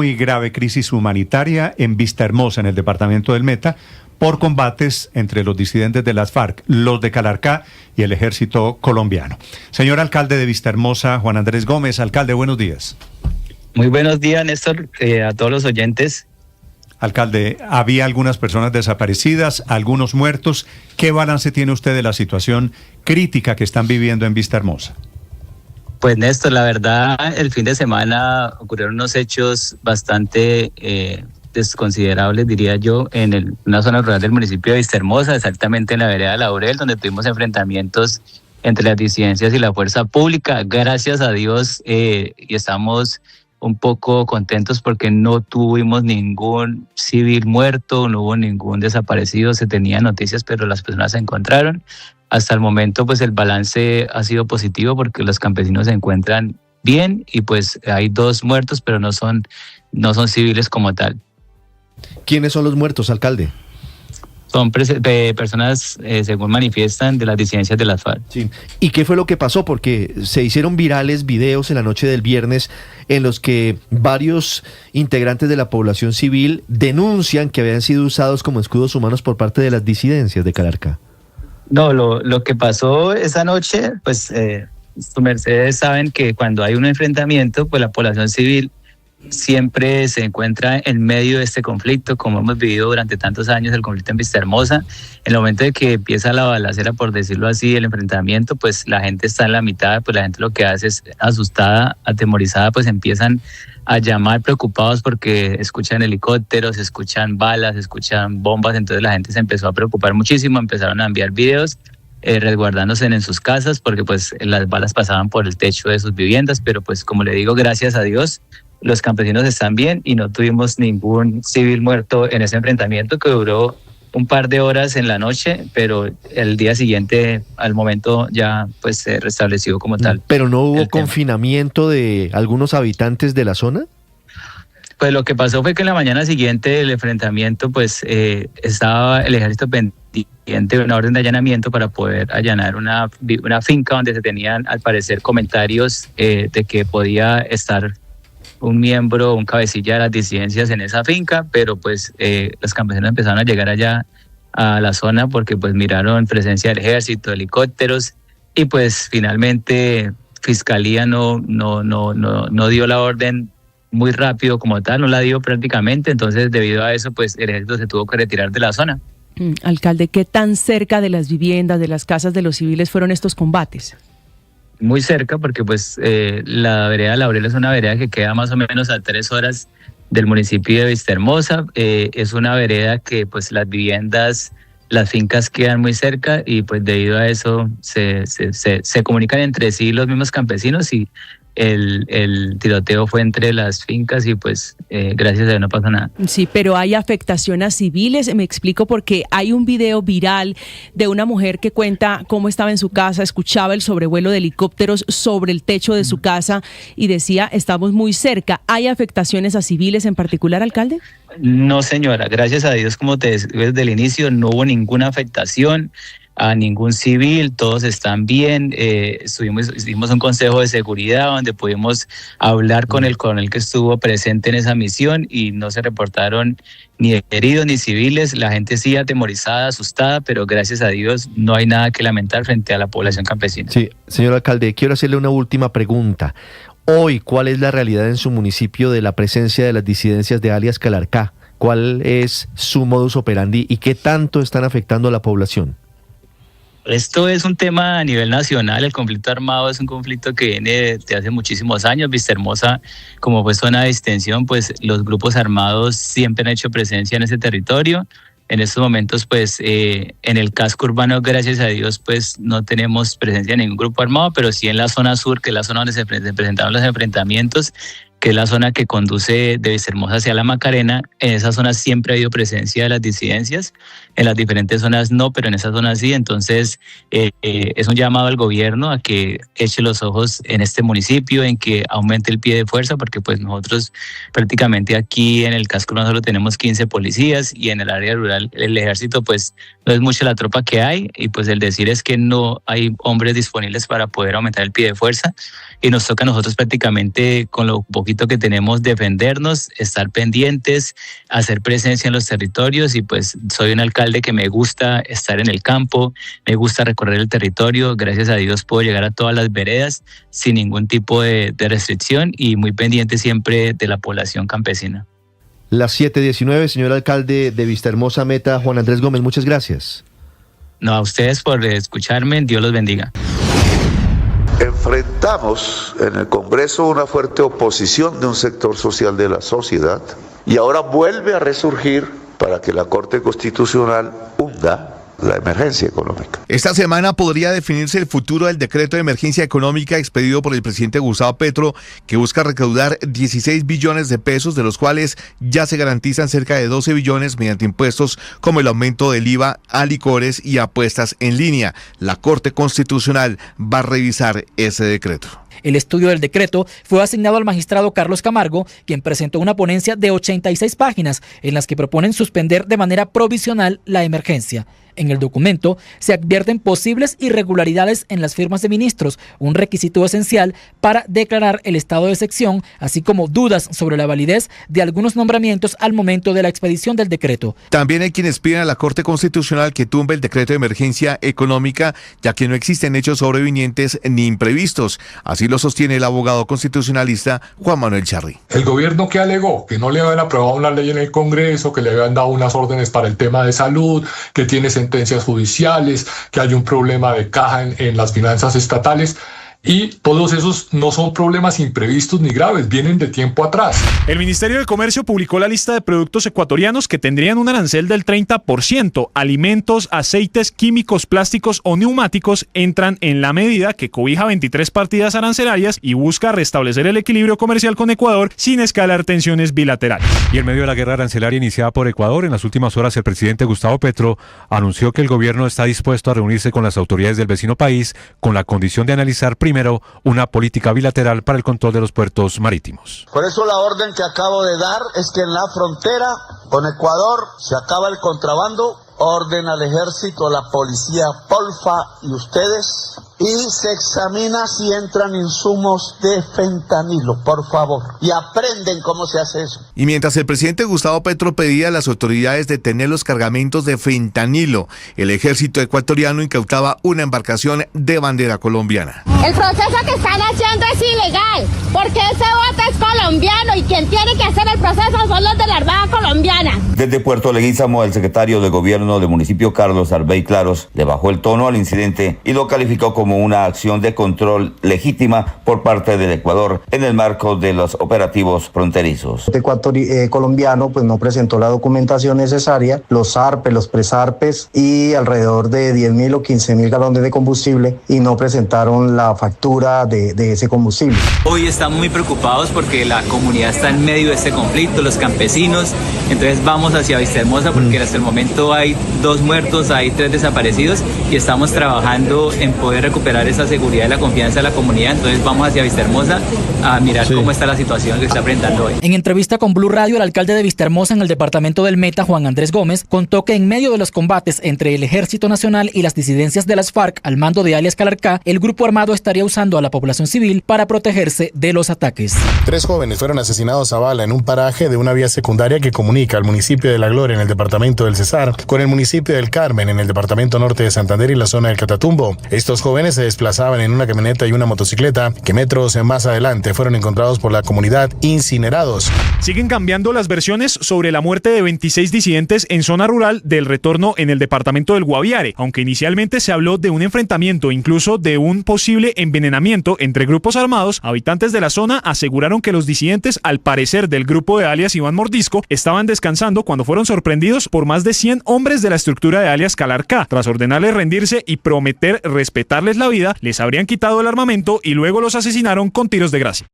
muy grave crisis humanitaria en Vistahermosa, en el departamento del Meta, por combates entre los disidentes de las FARC, los de Calarcá y el ejército colombiano. Señor alcalde de Vistahermosa, Juan Andrés Gómez. Alcalde, buenos días. Muy buenos días, Néstor, a todos los oyentes. Alcalde, había algunas personas desaparecidas, algunos muertos. ¿Qué balance tiene usted de la situación crítica que están viviendo en Vistahermosa? Pues Néstor, la verdad, el fin de semana ocurrieron unos hechos bastante desconsiderables, diría yo, en una zona rural del municipio de Vistahermosa, exactamente en la vereda Laurel, donde tuvimos enfrentamientos entre las disidencias y la fuerza pública. Gracias a Dios, y estamos un poco contentos porque no tuvimos ningún civil muerto, no hubo ningún desaparecido. Se tenían noticias, pero las personas se encontraron. Hasta el momento, pues el balance ha sido positivo porque los campesinos se encuentran bien y pues hay 2 muertos, pero no son civiles como tal. ¿Quiénes son los muertos, alcalde? Son personas, según manifiestan, de las disidencias de las FARC. Sí. ¿Y qué fue lo que pasó? Porque se hicieron virales videos en la noche del viernes en los que varios integrantes de la población civil denuncian que habían sido usados como escudos humanos por parte de las disidencias de Calarcá. No, lo que pasó esa noche, pues sus mercedes saben que cuando hay un enfrentamiento, pues la población civil siempre se encuentra en medio de este conflicto, como hemos vivido durante tantos años el conflicto en Vistahermosa. En el momento de que empieza la balacera, por decirlo así, el enfrentamiento, pues la gente está en la mitad, pues la gente lo que hace es asustada, atemorizada, pues empiezan a llamar preocupados porque escuchan helicópteros, escuchan balas, escuchan bombas. Entonces la gente se empezó a preocupar muchísimo, empezaron a enviar videos resguardándose en sus casas porque pues las balas pasaban por el techo de sus viviendas, pero pues como le digo, gracias a Dios, los campesinos están bien y no tuvimos ningún civil muerto en ese enfrentamiento que duró un par de horas en la noche, pero el día siguiente, al momento, ya pues se restableció como tal. ¿Pero no hubo confinamiento de algunos habitantes de la zona? Pues lo que pasó fue que en la mañana siguiente del enfrentamiento, pues estaba el ejército pendiente de una orden de allanamiento para poder allanar una finca donde se tenían, al parecer, comentarios de que podía estar un miembro, un cabecilla de las disidencias en esa finca, pero pues los campesinos empezaron a llegar allá a la zona porque pues miraron presencia del ejército, helicópteros, y pues finalmente Fiscalía no dio la orden muy rápido como tal, no la dio prácticamente. Entonces debido a eso pues el ejército se tuvo que retirar de la zona. Alcalde, ¿qué tan cerca de las viviendas, de las casas de los civiles fueron estos combates? Muy cerca, porque pues la vereda Laurel es una vereda que queda más o menos a 3 horas del municipio de Vistahermosa. Es una vereda que pues las viviendas, las fincas quedan muy cerca y pues debido a eso se comunican entre sí los mismos campesinos y el tiroteo fue entre las fincas y pues gracias a Dios no pasó nada. Sí, pero hay afectación a civiles. Me explico porque hay un video viral de una mujer que cuenta cómo estaba en su casa, escuchaba el sobrevuelo de helicópteros sobre el techo de su casa y decía, estamos muy cerca. ¿Hay afectaciones a civiles en particular, alcalde? No, señora, gracias a Dios, como te decía desde el inicio, no hubo ninguna afectación a ningún civil, todos están bien. Hicimos un consejo de seguridad donde pudimos hablar con el coronel que estuvo presente en esa misión y no se reportaron ni heridos ni civiles. La gente sí atemorizada, asustada, pero gracias a Dios no hay nada que lamentar frente a la población campesina. Sí, señor alcalde, quiero hacerle una última pregunta. Hoy, ¿cuál es la realidad en su municipio de la presencia de las disidencias de alias Calarcá? ¿Cuál es su modus operandi y qué tanto están afectando a la población? Esto es un tema a nivel nacional. El conflicto armado es un conflicto que viene de hace muchísimos años. Vistahermosa, como fue zona de distensión, pues los grupos armados siempre han hecho presencia en ese territorio. En estos momentos, pues en el casco urbano, gracias a Dios, pues no tenemos presencia de ningún grupo armado, pero sí en la zona sur, que es la zona donde se presentaron los enfrentamientos, que es la zona que conduce de Vistahermosa hacia la Macarena. En esa zona siempre ha habido presencia de las disidencias, en las diferentes zonas no, pero en esa zona sí. Entonces es un llamado al gobierno a que eche los ojos en este municipio, en que aumente el pie de fuerza, porque pues nosotros prácticamente aquí en el casco urbano solo tenemos 15 policías y en el área rural el ejército pues no es mucha la tropa que hay, y pues el decir es que no hay hombres disponibles para poder aumentar el pie de fuerza, y nos toca a nosotros prácticamente con lo poquito requisito que tenemos defendernos, estar pendientes, hacer presencia en los territorios y pues soy un alcalde que me gusta estar en el campo, me gusta recorrer el territorio, gracias a Dios puedo llegar a todas las veredas sin ningún tipo de restricción y muy pendiente siempre de la población campesina. Las 7:19, señor alcalde de Vistahermosa Meta, Juan Andrés Gómez, muchas gracias. No, a ustedes por escucharme, Dios los bendiga. Enfrentamos en el Congreso una fuerte oposición de un sector social de la sociedad y ahora vuelve a resurgir para que la Corte Constitucional hunda la emergencia económica. Esta semana podría definirse el futuro del decreto de emergencia económica expedido por el presidente Gustavo Petro, que busca recaudar 16 billones de pesos, de los cuales ya se garantizan cerca de 12 billones mediante impuestos como el aumento del IVA a licores y apuestas en línea. La Corte Constitucional va a revisar ese decreto. El estudio del decreto fue asignado al magistrado Carlos Camargo, quien presentó una ponencia de 86 páginas en las que proponen suspender de manera provisional la emergencia. En el documento se advierten posibles irregularidades en las firmas de ministros, un requisito esencial para declarar el estado de excepción, así como dudas sobre la validez de algunos nombramientos al momento de la expedición del decreto. También hay quienes piden a la Corte Constitucional que tumbe el decreto de emergencia económica, ya que no existen hechos sobrevinientes ni imprevistos. Así lo sostiene el abogado constitucionalista Juan Manuel Charri. El gobierno que alegó que no le habían aprobado una ley en el Congreso, que le habían dado unas órdenes para el tema de salud, que tiene sentencias judiciales, que hay un problema de caja en las finanzas estatales. Y todos esos no son problemas imprevistos ni graves, vienen de tiempo atrás. El Ministerio de Comercio publicó la lista de productos ecuatorianos que tendrían un arancel del 30%. Alimentos, aceites, químicos, plásticos o neumáticos entran en la medida que cobija 23 partidas arancelarias y busca restablecer el equilibrio comercial con Ecuador sin escalar tensiones bilaterales. Y en medio de la guerra arancelaria iniciada por Ecuador, en las últimas horas el presidente Gustavo Petro anunció que el gobierno está dispuesto a reunirse con las autoridades del vecino país con la condición de analizar primero una política bilateral para el control de los puertos marítimos. Por eso la orden que acabo de dar es que en la frontera con Ecuador se acaba el contrabando, orden al ejército, a la policía, Polfa y ustedes, y se examina si entran insumos de fentanilo, por favor, y aprenden cómo se hace eso. Y mientras el presidente Gustavo Petro pedía a las autoridades detener los cargamentos de fentanilo, el ejército ecuatoriano incautaba una embarcación de bandera colombiana. El proceso que están haciendo es ilegal, porque ese bote es colombiano y quien tiene que hacer el proceso son los de la Armada colombiana. Desde Puerto Leguízamo, el secretario de Gobierno del municipio, Carlos Arbey Claros, le bajó el tono al incidente y lo calificó como una acción de control legítima por parte del Ecuador en el marco de los operativos fronterizos. El colombiano pues no presentó la documentación necesaria, los ARPES, los presarpes y alrededor de 10.000 o 15.000 galones de combustible y no presentaron la factura de ese combustible. Hoy estamos muy preocupados porque la comunidad está en medio de este conflicto, los campesinos, entonces vamos hacia Vistahermosa porque hasta el momento hay 2 muertos, hay 3 desaparecidos y estamos trabajando en poder recuperar esa seguridad y la confianza de la comunidad, entonces vamos hacia Vistahermosa a mirar cómo está la situación que está enfrentando hoy. En entrevista con Blue Radio, el alcalde de Vistahermosa en el departamento del Meta, Juan Andrés Gómez, contó que en medio de los combates entre el Ejército Nacional y las disidencias de las FARC al mando de alias Calarcá, el grupo armado estaría usando a la población civil para protegerse de los ataques. 3 jóvenes fueron asesinados a bala en un paraje de una vía secundaria que comunica al municipio de La Gloria en el departamento del Cesar con el municipio del Carmen en el departamento norte de Santander y la zona del Catatumbo. Estos jóvenes se desplazaban en una camioneta y una motocicleta que metros más adelante fueron encontrados por la comunidad incinerados. Siguen cambiando las versiones sobre la muerte de 26 disidentes en zona rural del Retorno en el departamento del Guaviare, aunque inicialmente se habló de un enfrentamiento, incluso de un posible envenenamiento entre grupos armados. Habitantes de la zona aseguraron que los disidentes, al parecer del grupo de alias Iván Mordisco, estaban descansando cuando fueron sorprendidos por más de 100 hombres de la estructura de alias Calarcá. Tras ordenarles rendirse y prometer respetarles la vida, les habrían quitado el armamento y luego los asesinaron con tiros de gracia.